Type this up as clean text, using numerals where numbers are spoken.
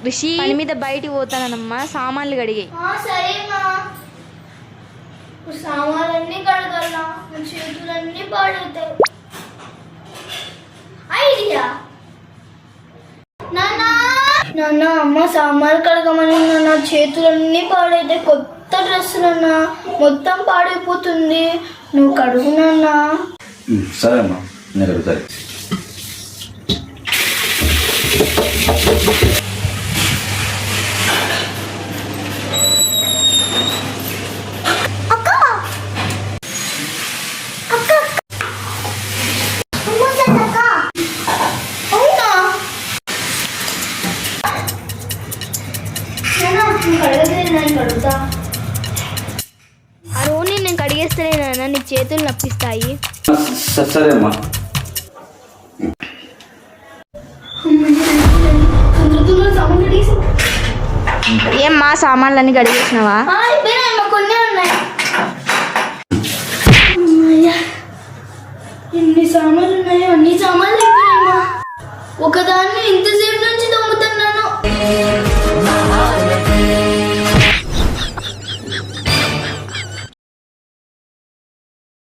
రిషి పని మీద బయటికి పోతానమ్మా, సామాన్లు కడిగాయి. సరేమ్మా. సామాన్లన్నీ కడగలనా, చేతులన్నీ పాడవుతాయి. ఐడియా నాన్న, అమ్మ సామాన్లు కడగమని నాన్న, చేతులన్నీ పాడైతే కొత్త డ్రెస్ నాన్న, మొత్తం పాడైపోతుంది. నువ్వు కడుగు నాన్న. సరే అమ్మా, నేను కడుగుతాను. ఆ రోజు నేను కడిగేస్తలే నాన్న, నీ చేతులు నొప్పిస్తాయి. సరే అమ్మా. ఏమ్మా సామాన్లన్నీ కడిగేసినావా? కొన్ని